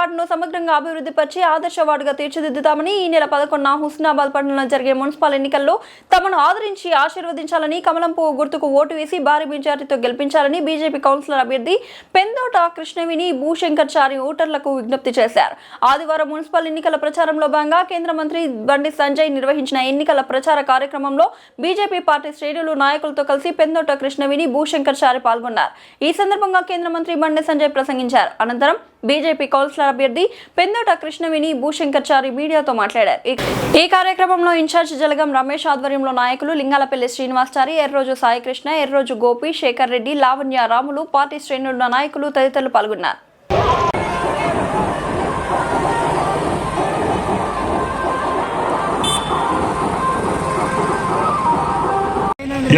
వార్డును సమగ్రంగా అభివృద్ధి పరిచి ఆదర్శ వార్డుగా తీర్చిదిద్దుతామని ఈ నెల 11న హుస్నాబాద్ పట్టణంలో జరిగే మున్సిపల్ ఎన్నికల్లో తమను ఆదరించి ఆశీర్వదించాలని కమలం పువ్వు గుర్తుకు ఓటు వేసి భారీ మెజారిటీతో గెలిపించాలని బీజేపీ కౌన్సిలర్ అభ్యర్థి పెందోట కృష్ణవేణి భూశంకర్చారి ఓటర్లకు విజ్ఞప్తి చేశారు. ఆదివారం మున్సిపల్ ఎన్నికల ప్రచారంలో భాగంగా కేంద్ర మంత్రి బండి సంజయ్ నిర్వహించిన ఎన్నికల ప్రచార కార్యక్రమంలో బీజేపీ పార్టీ శ్రేణులు నాయకులతో కలిసి పెందోట కృష్ణవేణి భూశంకర్చారి పాల్గొన్నారు. ఈ సందర్భంగా కేంద్ర మంత్రి బండి సంజయ్ ప్రసంగించారు. అనంతరం బీజేపీ కౌన్సిలర్ అభ్యర్థి పెందోట కృష్ణవేణి భూశంకర్చారి మీడియాతో మాట్లాడారు. ఈ కార్యక్రమంలో ఇన్ఛార్జ్ జలగం రమేష్ ఆధ్వర్యంలో నాయకులు లింగాలపల్లి శ్రీనివాసచారి, ఎర్రోజు సాయికృష్ణ, ఎర్రోజు గోపి, శేఖర్ రెడ్డి, లావణ్య, రాములు, పార్టీ శ్రేణుల నాయకులు తదితరులు పాల్గొన్నారు.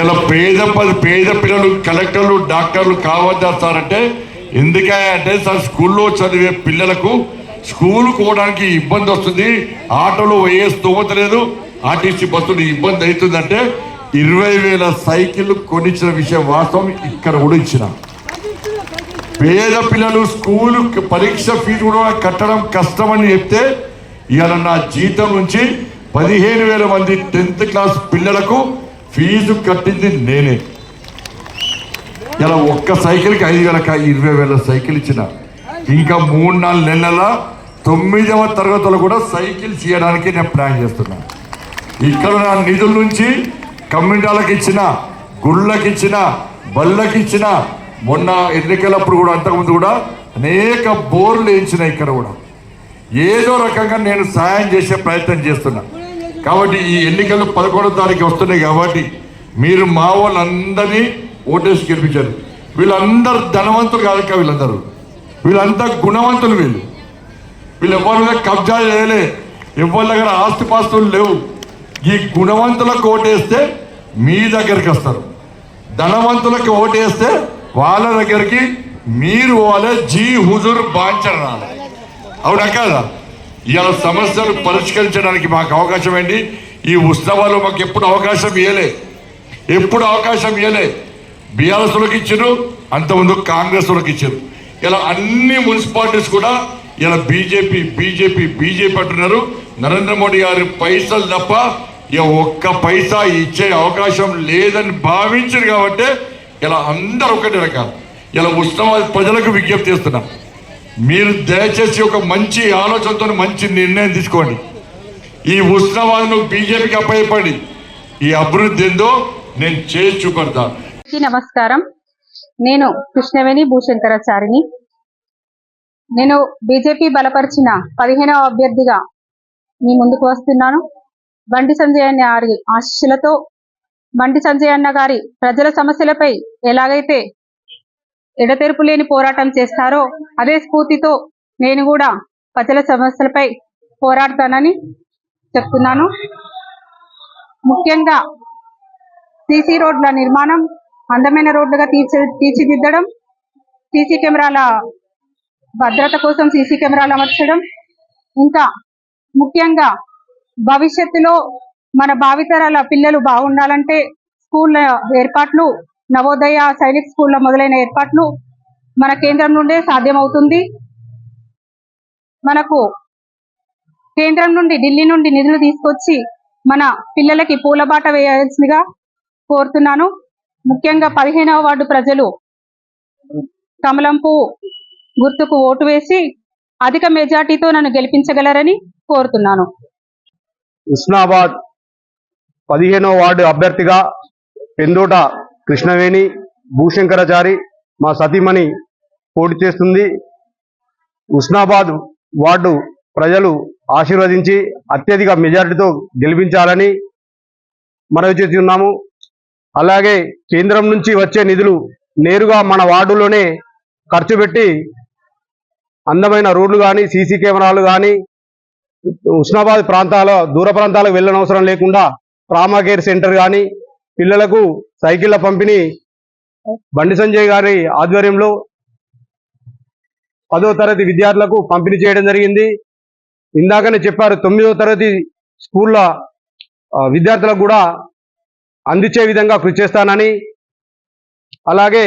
ఇలా పేద పిల్లలు కలెక్టర్లు డాక్టర్లు కావద్దారంటే ఎందుకంటే సార్ స్కూల్లో చదివే పిల్లలకు స్కూల్ పోవడానికి ఇబ్బంది వస్తుంది, ఆటోలో పోయే స్తోమత లేదు, ఆర్టీసీ బస్సులు ఇబ్బంది అవుతుందంటే 20,000 సైకిళ్ళు కొనిచ్చిన విషయం వాస్తవం. ఇక్కడ కూడా ఇచ్చిన పేద పిల్లలు స్కూల్ పరీక్ష ఫీజు కూడా కట్టడం కష్టమని చెప్తే ఇవాళ నా జీతం నుంచి 15,000 మంది 10th క్లాస్ పిల్లలకు ఫీజు కట్టింది నేనే. ఇలా ఒక్క సైకిల్కి 5,000 సైకిల్ ఇచ్చిన. ఇంకా 3-4 నెలల 9వ తరగతులు కూడా సైకిల్ చేయడానికి నేను ప్లాన్ చేస్తున్నా. ఇక్కడ నా నిధుల నుంచి కమ్యూనిటీలకు ఇచ్చిన, గుళ్ళకి ఇచ్చిన, బళ్ళకి ఇచ్చిన, మొన్న ఎన్నికలప్పుడు కూడా అంతకుముందు కూడా అనేక బోర్లు వేయించిన. ఇక్కడ కూడా ఏదో రకంగా నేను సాయం చేసే ప్రయత్నం చేస్తున్నా. కాబట్టి ఈ ఎన్నికలు 11వ తారీఖు వస్తున్నాయి కాబట్టి మీరు మా వాళ్ళందరినీ ఓటేసి గెలిపించారు. వీళ్ళందరూ ధనవంతులు కాదు, వీళ్ళంతా గుణవంతులు. వీళ్ళు ఎవరి మీద కబ్జా చేయలే, ఎవరి దగ్గర ఆస్తిపాస్తులు లేవు. ఈ గుణవంతులకు ఓటేస్తే మీ దగ్గరికి వస్తారు, ధనవంతులకు ఓటేస్తే వాళ్ళ దగ్గరికి మీరు పోవాలి. జీ హుజూర్ బాంచరాలి. అవునా కాదా? ఇవాళ సమస్యలు పరిష్కరించడానికి మాకు అవకాశం ఏంటి? ఈ ఉత్సవాలు మాకు ఎప్పుడు అవకాశం ఇవ్వలే. బీఆర్ఎస్లకు ఇచ్చారు, అంతకుముందు కాంగ్రెస్ వాళ్ళకి ఇచ్చారు. ఇలా అన్ని మున్సిపాలిటీస్ కూడా ఇలా బీజేపీ అంటున్నారు. నరేంద్ర మోడీ గారి పైసలు తప్ప ఇక ఒక్క పైసా ఇచ్చే అవకాశం లేదని భావించారు. కాబట్టి ఇలా అందరూ ఒకటి రకాలు. ఇలా ఉత్సవాలు ప్రజలకు విజ్ఞప్తి చేస్తున్నాం, మీరు దయచేసి ఒక మంచి ఆలోచనతో మంచి నిర్ణయం తీసుకోండి. ఈ ఉత్సవాలను బీజేపీకి అప్పయ్యపడి ఈ అభివృద్ధి ఏందో నేను చేసి చూపెడతా. నమస్కారం, నేను కృష్ణవేణి భూశంకరాచారిని. నేను బీజేపీ బలపరిచిన 15వ అభ్యర్థిగా మీ ముందుకు వస్తున్నాను. బండి సంజయ్ అన్న గారి ఆశీస్సులతో, బండి సంజయ్ అన్న గారి ప్రజల సమస్యలపై ఎలాగైతే ఎడతెరుపు లేని పోరాటం చేస్తారో అదే స్ఫూర్తితో నేను కూడా ప్రజల సమస్యలపై పోరాడతానని చెప్తున్నాను. ముఖ్యంగా సీసీ రోడ్ల నిర్మాణం, అందమైన రోడ్లుగా తీర్చిదిద్దడం, సీసీ కెమెరాల భద్రత కోసం సీసీ కెమెరాలు అమర్చడం, ఇంకా ముఖ్యంగా భవిష్యత్తులో మన భావితరాల పిల్లలు బాగుండాలంటే స్కూళ్ళ ఏర్పాట్లు, నవోదయ, సైనిక్ స్కూళ్ళ మొదలైన ఏర్పాట్లు మన కేంద్రం నుండే సాధ్యమవుతుంది. మనకు కేంద్రం నుండి, ఢిల్లీ నుండి నిధులు తీసుకొచ్చి మన పిల్లలకి పూలబాట వేయాల్సిందిగా కోరుతున్నాను. ముఖ్యంగా 15వ వార్డు ప్రజలు కమలం పువ్వు గుర్తుకు ఓటు వేసి అధిక మెజార్టీతో నన్ను గెలిపించగలరని కోరుతున్నాను. హుస్నాబాద్ 15వ వార్డు అభ్యర్థిగా పెందోట కృష్ణవేణి భూశంకరాచారి మా సతీమణి పోటీ చేస్తుంది. హుస్నాబాద్ వార్డు ప్రజలు ఆశీర్వదించి అత్యధిక మెజారిటీతో గెలిపించాలని మనవి చేస్తున్నాము. అలాగే కేంద్రం నుంచి వచ్చే నిధులు నేరుగా మన వార్డులోనే ఖర్చు పెట్టి అందమైన రోడ్లు కానీ, సీసీ కెమెరాలు కానీ, హుస్నాబాద్ దూర ప్రాంతాలకు వెళ్ళనవసరం లేకుండా ట్రామా కేర్ సెంటర్ కానీ, పిల్లలకు సైకిళ్ల పంపిణీ బండి సంజయ్ గారి ఆధ్వర్యంలో 10వ తరగతి విద్యార్థులకు పంపిణీ చేయడం జరిగింది. ఇందాకనే చెప్పారు, 9వ తరగతి స్కూళ్ళ విద్యార్థులకు కూడా అందించే విధంగా కృషి చేస్తానని, అలాగే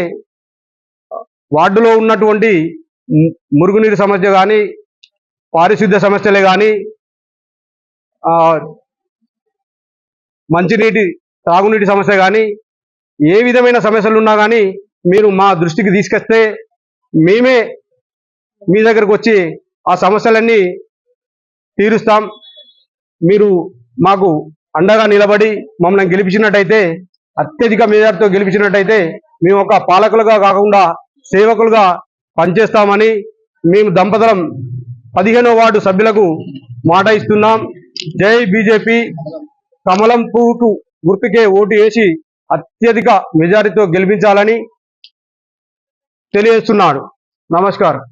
వార్డులో ఉన్నటువంటి మురుగునీరు సమస్య కానీ, పారిశుద్ధ్య సమస్యలే కానీ మంచినీటి తాగునీటి సమస్య కానీ ఏ విధమైన సమస్యలు ఉన్నా కానీ మీరు మా దృష్టికి తీసుకొస్తే మేమే మీ దగ్గరకు వచ్చి ఆ సమస్యలన్నీ తీరుస్తాం. మీరు మాకు అండగా నిలబడి మమ్మల్ని గెలిపించినట్టయితే, అత్యధిక మెజార్టీతో గెలిపించినట్టయితే మేము ఒక పాలకులుగా కాకుండా సేవకులుగా పనిచేస్తామని మేము దంపతులం 15వ వార్డు సభ్యులకు మాట ఇస్తున్నాం. జై బీజేపీ. కమలం పువ్వుకు గుర్తుకే ఓటు వేసి అత్యధిక మెజారిటీతో గెలిపించాలని తెలియజేస్తున్నాడు. నమస్కారం.